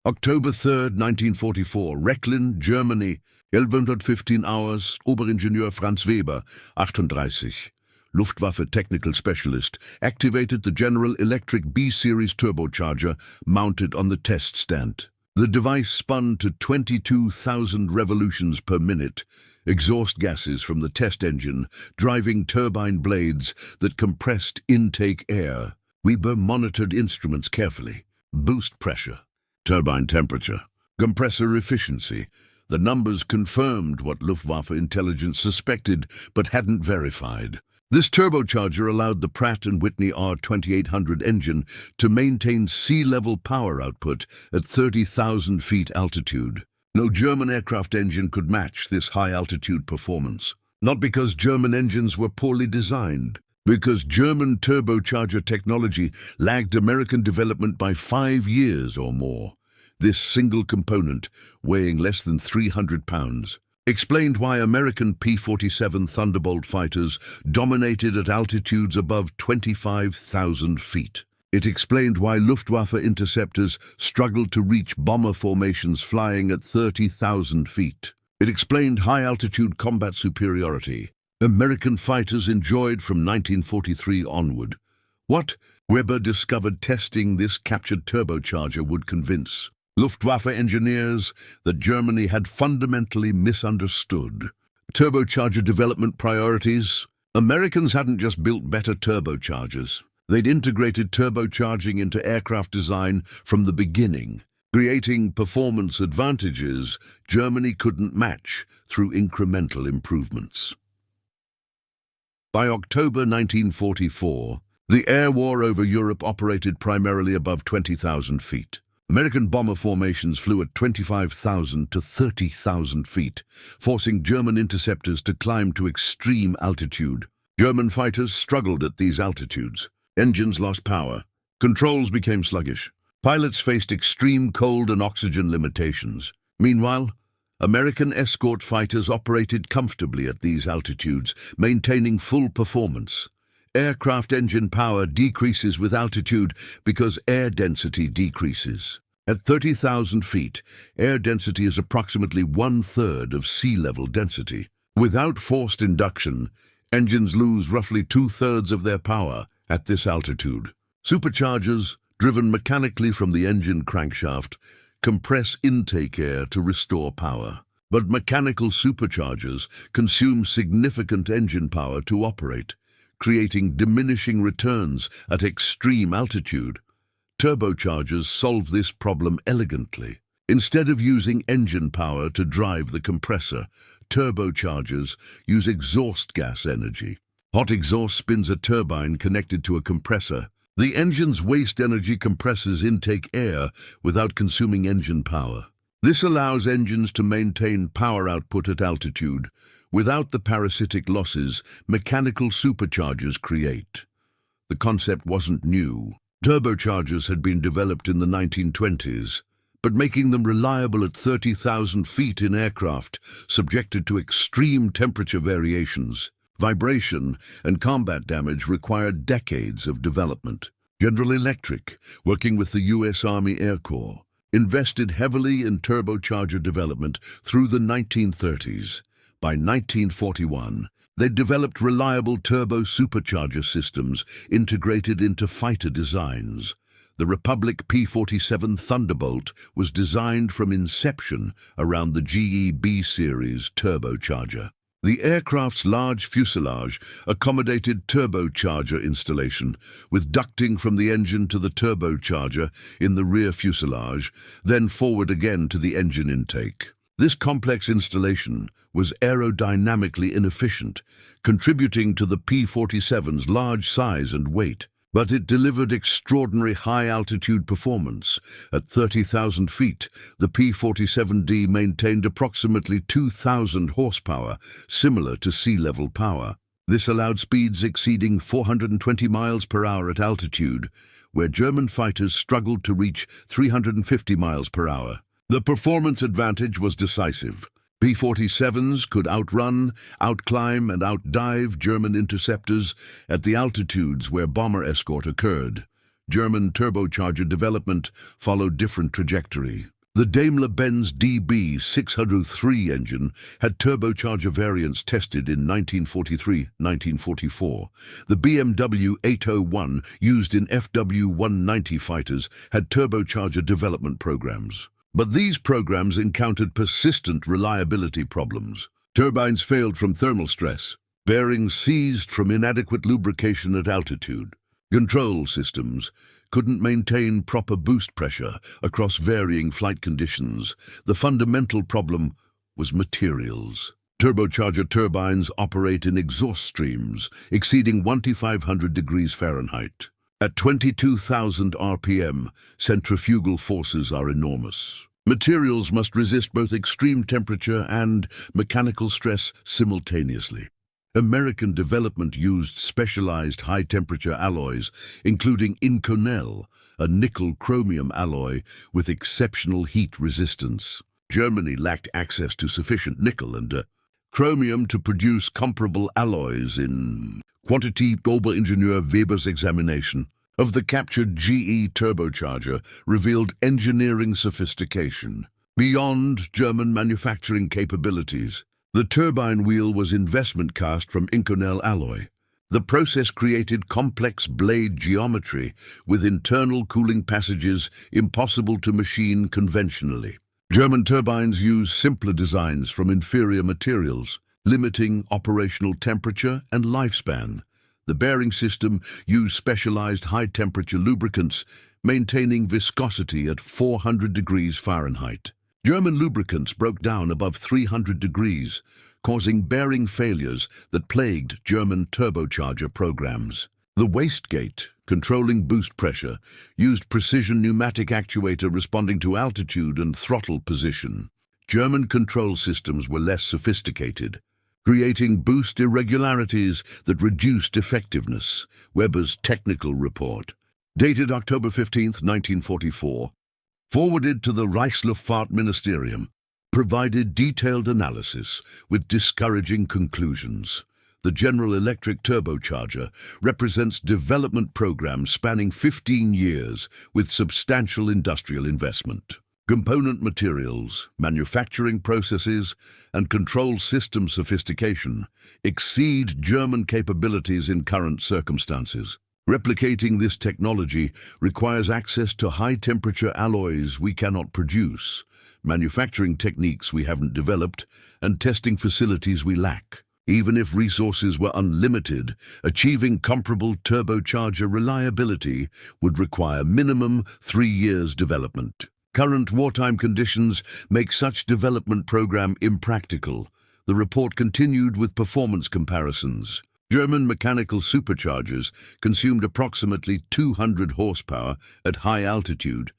October 3, 1944, Rechlin, Germany, 1115 hours, Oberingenieur Franz Weber, 38, Luftwaffe technical specialist, activated the General Electric B-series turbocharger mounted on the test stand. The device spun to 22,000 revolutions per minute, exhaust gases from the test engine driving turbine blades that compressed intake air. Weber monitored instruments carefully. Boost pressure, turbine temperature, compressor efficiency. The numbers confirmed what Luftwaffe intelligence suspected but hadn't verified. This turbocharger allowed the Pratt & Whitney R2800 engine to maintain sea-level power output at 30,000 feet altitude. No German aircraft engine could match this high-altitude performance. Not because German engines were poorly designed, because German turbocharger technology lagged American development by 5 years or more. This single component, weighing less than 300 pounds, explained why American P-47 Thunderbolt fighters dominated at altitudes above 25,000 feet. It explained why Luftwaffe interceptors struggled to reach bomber formations flying at 30,000 feet. It explained high-altitude combat superiority American fighters enjoyed from 1943 onward. What Weber discovered testing this captured turbocharger would convince Luftwaffe engineers that Germany had fundamentally misunderstood turbocharger development priorities. Americans hadn't just built better turbochargers. They'd integrated turbocharging into aircraft design from the beginning, creating performance advantages Germany couldn't match through incremental improvements. By October 1944, the air war over Europe operated primarily above 20,000 feet. American bomber formations flew at 25,000 to 30,000 feet, forcing German interceptors to climb to extreme altitude. German fighters struggled at these altitudes. Engines lost power. Controls became sluggish. Pilots faced extreme cold and oxygen limitations. Meanwhile, American escort fighters operated comfortably at these altitudes, maintaining full performance. Aircraft engine power decreases with altitude because air density decreases. At 30,000 feet, air density is approximately 1/3 of sea level density. Without forced induction, engines lose roughly 2/3 of their power at this altitude. Superchargers, driven mechanically from the engine crankshaft, compress intake air to restore power. But mechanical superchargers consume significant engine power to operate, creating diminishing returns at extreme altitude. Turbochargers solve this problem elegantly. Instead of using engine power to drive the compressor, turbochargers use exhaust gas energy. Hot exhaust spins a turbine connected to a compressor. The engine's waste energy compresses intake air without consuming engine power. This allows engines to maintain power output at altitude without the parasitic losses mechanical superchargers create. The concept wasn't new. Turbochargers had been developed in the 1920s, but making them reliable at 30,000 feet in aircraft subjected to extreme temperature variations, vibration, and combat damage required decades of development. General Electric, working with the U.S. Army Air Corps, invested heavily in turbocharger development through the 1930s. By 1941, they developed reliable turbo supercharger systems integrated into fighter designs. The Republic P-47 Thunderbolt was designed from inception around the GE B-series turbocharger. The aircraft's large fuselage accommodated turbocharger installation, with ducting from the engine to the turbocharger in the rear fuselage, then forward again to the engine intake. This complex installation was aerodynamically inefficient, contributing to the P-47's large size and weight. But it delivered extraordinary high-altitude performance. At 30,000 feet, the P-47D maintained approximately 2,000 horsepower, similar to sea-level power. This allowed speeds exceeding 420 miles per hour at altitude, where German fighters struggled to reach 350 miles per hour. The performance advantage was decisive. P-47s could outrun, outclimb, and outdive German interceptors at the altitudes where bomber escort occurred. German turbocharger development followed different trajectory. The Daimler-Benz DB603 engine had turbocharger variants tested in 1943-1944. The BMW 801 used in FW-190 fighters had turbocharger development programs. But these programs encountered persistent reliability problems. Turbines failed from thermal stress. Bearings seized from inadequate lubrication at altitude. Control systems couldn't maintain proper boost pressure across varying flight conditions. The fundamental problem was materials. Turbocharger turbines operate in exhaust streams exceeding 1,500 degrees Fahrenheit. At 22,000 RPM, centrifugal forces are enormous. Materials must resist both extreme temperature and mechanical stress simultaneously. American development used specialized high-temperature alloys, including Inconel, a nickel-chromium alloy with exceptional heat resistance. Germany lacked access to sufficient nickel and chromium to produce comparable alloys in quantity. Oberingenieur Weber's examination of the captured GE turbocharger revealed engineering sophistication beyond German manufacturing capabilities. The turbine wheel was investment cast from Inconel alloy. The process created complex blade geometry with internal cooling passages impossible to machine conventionally. German turbines use simpler designs from inferior materials, limiting operational temperature and lifespan. The bearing system used specialized high-temperature lubricants, maintaining viscosity at 400 degrees Fahrenheit. German lubricants broke down above 300 degrees, causing bearing failures that plagued German turbocharger programs. The wastegate, controlling boost pressure, used precision pneumatic actuator responding to altitude and throttle position. German control systems were less sophisticated, creating boost irregularities that reduced effectiveness. Weber's technical report, dated October 15, 1944, forwarded to the Reichsluftfahrtministerium, provided detailed analysis with discouraging conclusions. The General Electric turbocharger represents development programs spanning 15 years with substantial industrial investment. Component materials, manufacturing processes, and control system sophistication exceed German capabilities in current circumstances. Replicating this technology requires access to high-temperature alloys we cannot produce, manufacturing techniques we haven't developed, and testing facilities we lack. Even if resources were unlimited, achieving comparable turbocharger reliability would require minimum 3 years development. Current wartime conditions make such development program impractical. The report continued with performance comparisons. German mechanical superchargers consumed approximately 200 horsepower at high altitude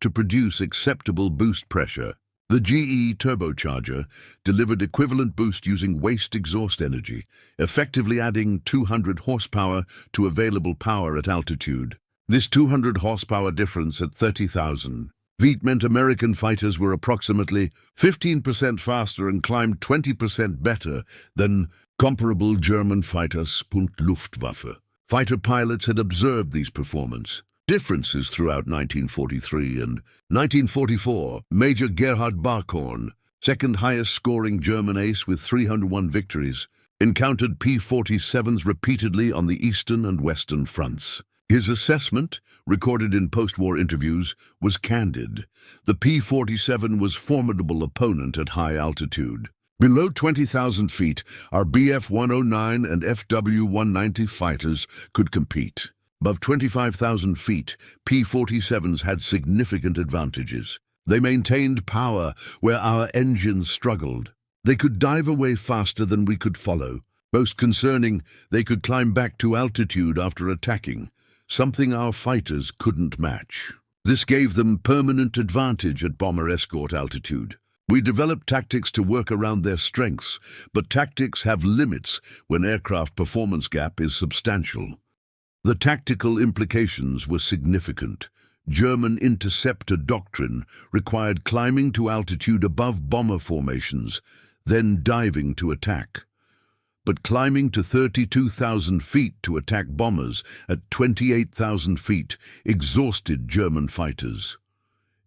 to produce acceptable boost pressure. The GE turbocharger delivered equivalent boost using waste exhaust energy, effectively adding 200 horsepower to available power at altitude. This 200 horsepower difference at 30,000 feet meant American fighters were approximately 15% faster and climbed 20% better than comparable German fighters. Luftwaffe. Fighter pilots had observed these performance differences throughout 1943 and 1944. Major Gerhard Barkhorn, second highest scoring German ace with 301 victories, encountered P-47s repeatedly on the eastern and western fronts. His assessment, recorded in post-war interviews, was candid. The P-47 was a formidable opponent at high altitude. Below 20,000 feet, our Bf-109 and FW-190 fighters could compete. Above 25,000 feet, P-47s had significant advantages. They maintained power where our engines struggled. They could dive away faster than we could follow. Most concerning, they could climb back to altitude after attacking, something our fighters couldn't match. This gave them permanent advantage at bomber escort altitude. We developed tactics to work around their strengths, but tactics have limits when aircraft performance gap is substantial. The tactical implications were significant. German interceptor doctrine required climbing to altitude above bomber formations, then diving to attack. but climbing to 32,000 feet to attack bombers at 28,000 feet exhausted German fighters.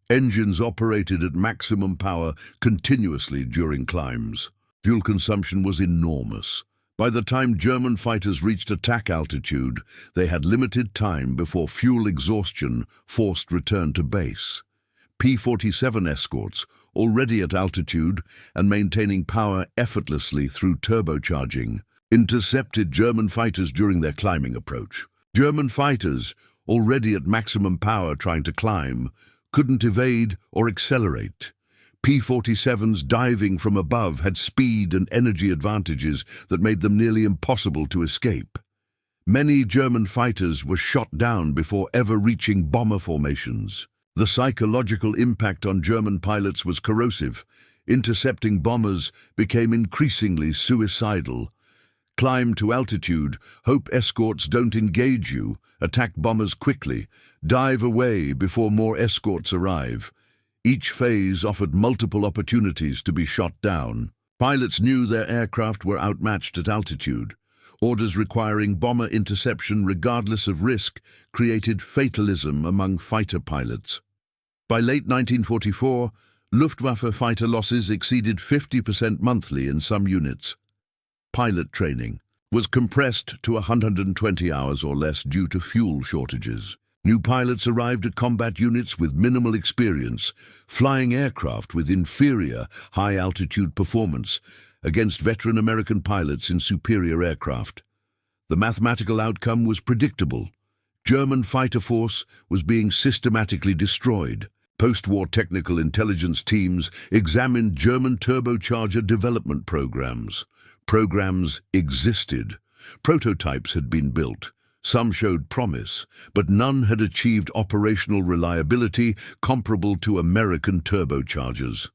Engines operated at maximum power continuously during climbs. Fuel consumption was enormous. By the time German fighters reached attack altitude, they had limited time before fuel exhaustion forced return to base. P-47 escorts, already at altitude and maintaining power effortlessly through turbocharging, intercepted German fighters during their climbing approach. German fighters, already at maximum power trying to climb, couldn't evade or accelerate. P-47s diving from above had speed and energy advantages that made them nearly impossible to escape. Many German fighters were shot down before ever reaching bomber formations. The psychological impact on German pilots was corrosive. Intercepting bombers became increasingly suicidal. Climb to altitude, hope escorts don't engage you, attack bombers quickly, dive away before more escorts arrive. Each phase offered multiple opportunities to be shot down. Pilots knew their aircraft were outmatched at altitude. Orders requiring bomber interception regardless of risk created fatalism among fighter pilots. By late 1944, Luftwaffe fighter losses exceeded 50% monthly in some units. Pilot training was compressed to 120 hours or less due to fuel shortages. New pilots arrived at combat units with minimal experience, flying aircraft with inferior high-altitude performance against veteran American pilots in superior aircraft. The mathematical outcome was predictable. German fighter force was being systematically destroyed. Post-war technical intelligence teams examined German turbocharger development programs. Programs existed. Prototypes had been built. Some showed promise, but none had achieved operational reliability comparable to American turbochargers.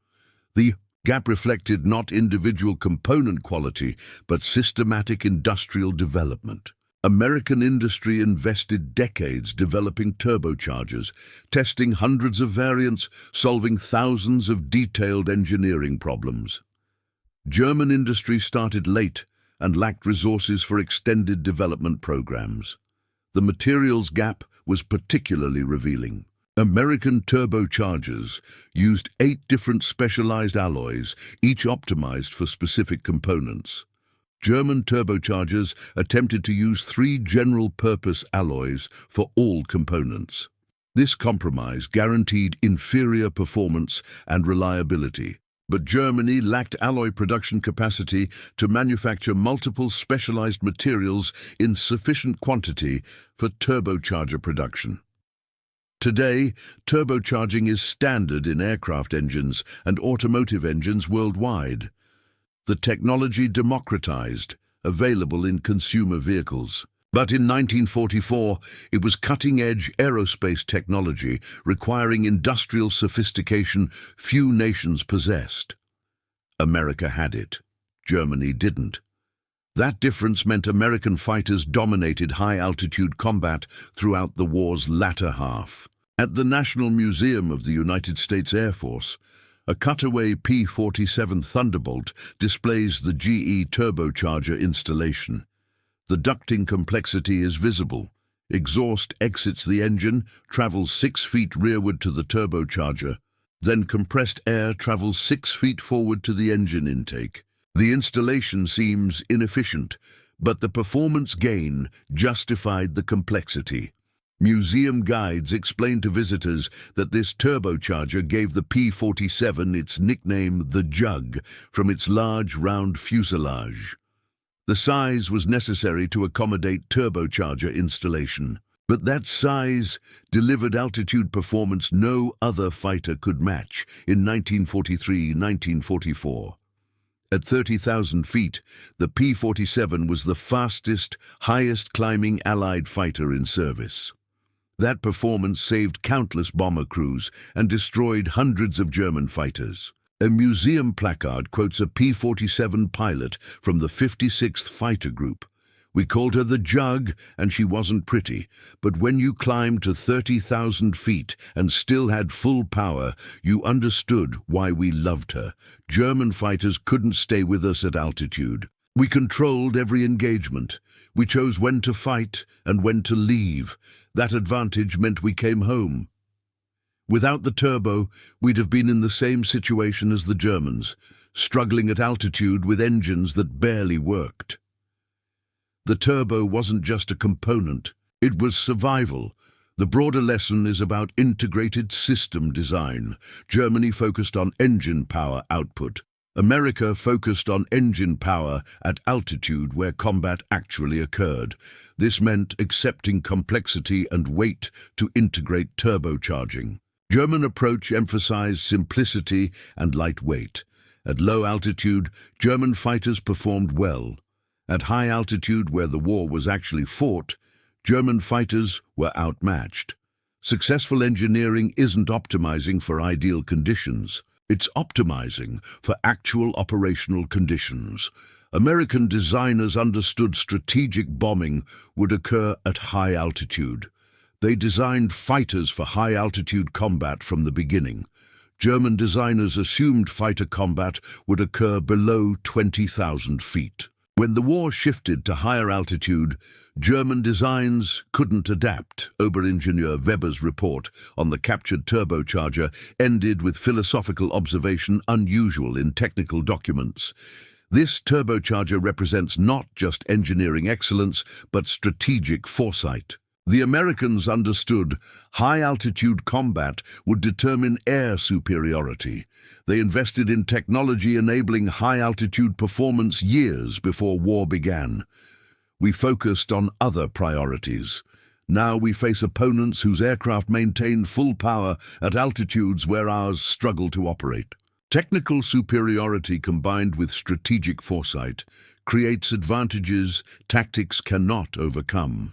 The gap reflected not individual component quality, but systematic industrial development. American industry invested decades developing turbochargers, testing hundreds of variants, solving thousands of detailed engineering problems. German industry started late and lacked resources for extended development programs. The materials gap was particularly revealing. American turbochargers used 8 different specialized alloys, each optimized for specific components. German turbochargers attempted to use 3 general-purpose alloys for all components. This compromise guaranteed inferior performance and reliability. But Germany lacked alloy production capacity to manufacture multiple specialized materials in sufficient quantity for turbocharger production. Today, turbocharging is standard in aircraft engines and automotive engines worldwide. The technology democratized, available in consumer vehicles. But in 1944, it was cutting-edge aerospace technology requiring industrial sophistication few nations possessed. America had it. Germany didn't. That difference meant American fighters dominated high-altitude combat throughout the war's latter half. At the National Museum of the United States Air Force, a cutaway P-47 Thunderbolt displays the GE turbocharger installation. The ducting complexity is visible. Exhaust exits the engine, travels 6 feet rearward to the turbocharger. Then compressed air travels 6 feet forward to the engine intake. The installation seems inefficient, but the performance gain justified the complexity. Museum guides explained to visitors that this turbocharger gave the P-47 its nickname, the Jug, from its large, round fuselage. The size was necessary to accommodate turbocharger installation, but that size delivered altitude performance no other fighter could match in 1943-1944. At 30,000 feet, the P-47 was the fastest, highest climbing Allied fighter in service. That performance saved countless bomber crews and destroyed hundreds of German fighters. A museum placard quotes a P-47 pilot from the 56th Fighter Group. "We called her the Jug, and she wasn't pretty, but when you climbed to 30,000 feet and still had full power, you understood why we loved her. German fighters couldn't stay with us at altitude. We controlled every engagement. We chose when to fight and when to leave. That advantage meant we came home. Without the turbo, we'd have been in the same situation as the Germans, struggling at altitude with engines that barely worked. The turbo wasn't just a component, it was survival. The broader lesson is about integrated system design. Germany focused on engine power output. America focused on engine power at altitude where combat actually occurred. This meant accepting complexity and weight to integrate turbocharging. German approach emphasized simplicity and lightweight. At low altitude, German fighters performed well. At high altitude, where the war was actually fought, German fighters were outmatched. Successful engineering isn't optimizing for ideal conditions. It's optimizing for actual operational conditions. American designers understood strategic bombing would occur at high altitude. They designed fighters for high-altitude combat from the beginning. German designers assumed fighter combat would occur below 20,000 feet. When the war shifted to higher altitude, German designs couldn't adapt. Oberingenieur Weber's report on the captured turbocharger ended with philosophical observation unusual in technical documents. This turbocharger represents not just engineering excellence, but strategic foresight. The Americans understood high-altitude combat would determine air superiority. They invested in technology enabling high-altitude performance years before war began. We focused on other priorities. Now we face opponents whose aircraft maintain full power at altitudes where ours struggle to operate. Technical superiority combined with strategic foresight creates advantages tactics cannot overcome.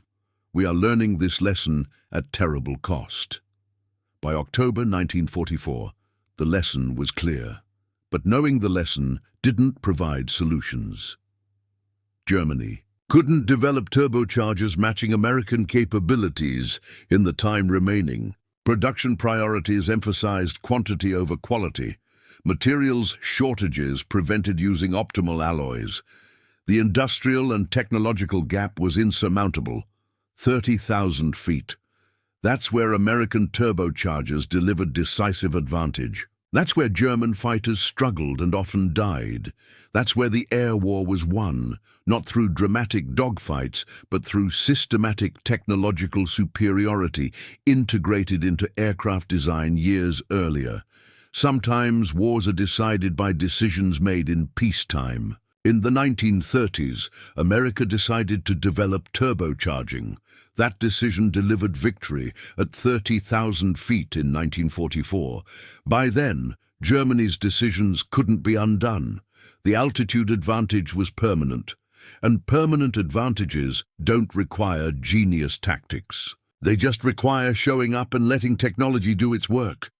We are learning this lesson at terrible cost. By October 1944, the lesson was clear. But knowing the lesson didn't provide solutions. Germany couldn't develop turbochargers matching American capabilities in the time remaining. Production priorities emphasized quantity over quality. Materials shortages prevented using optimal alloys. The industrial and technological gap was insurmountable. 30,000 feet. That's where American turbochargers delivered decisive advantage. That's where German fighters struggled and often died. That's where the air war was won, not through dramatic dogfights, but through systematic technological superiority integrated into aircraft design years earlier. Sometimes wars are decided by decisions made in peacetime. In the 1930s, America decided to develop turbocharging. That decision delivered victory at 30,000 feet in 1944. By then, Germany's decisions couldn't be undone. The altitude advantage was permanent, and permanent advantages don't require genius tactics. They just require showing up and letting technology do its work.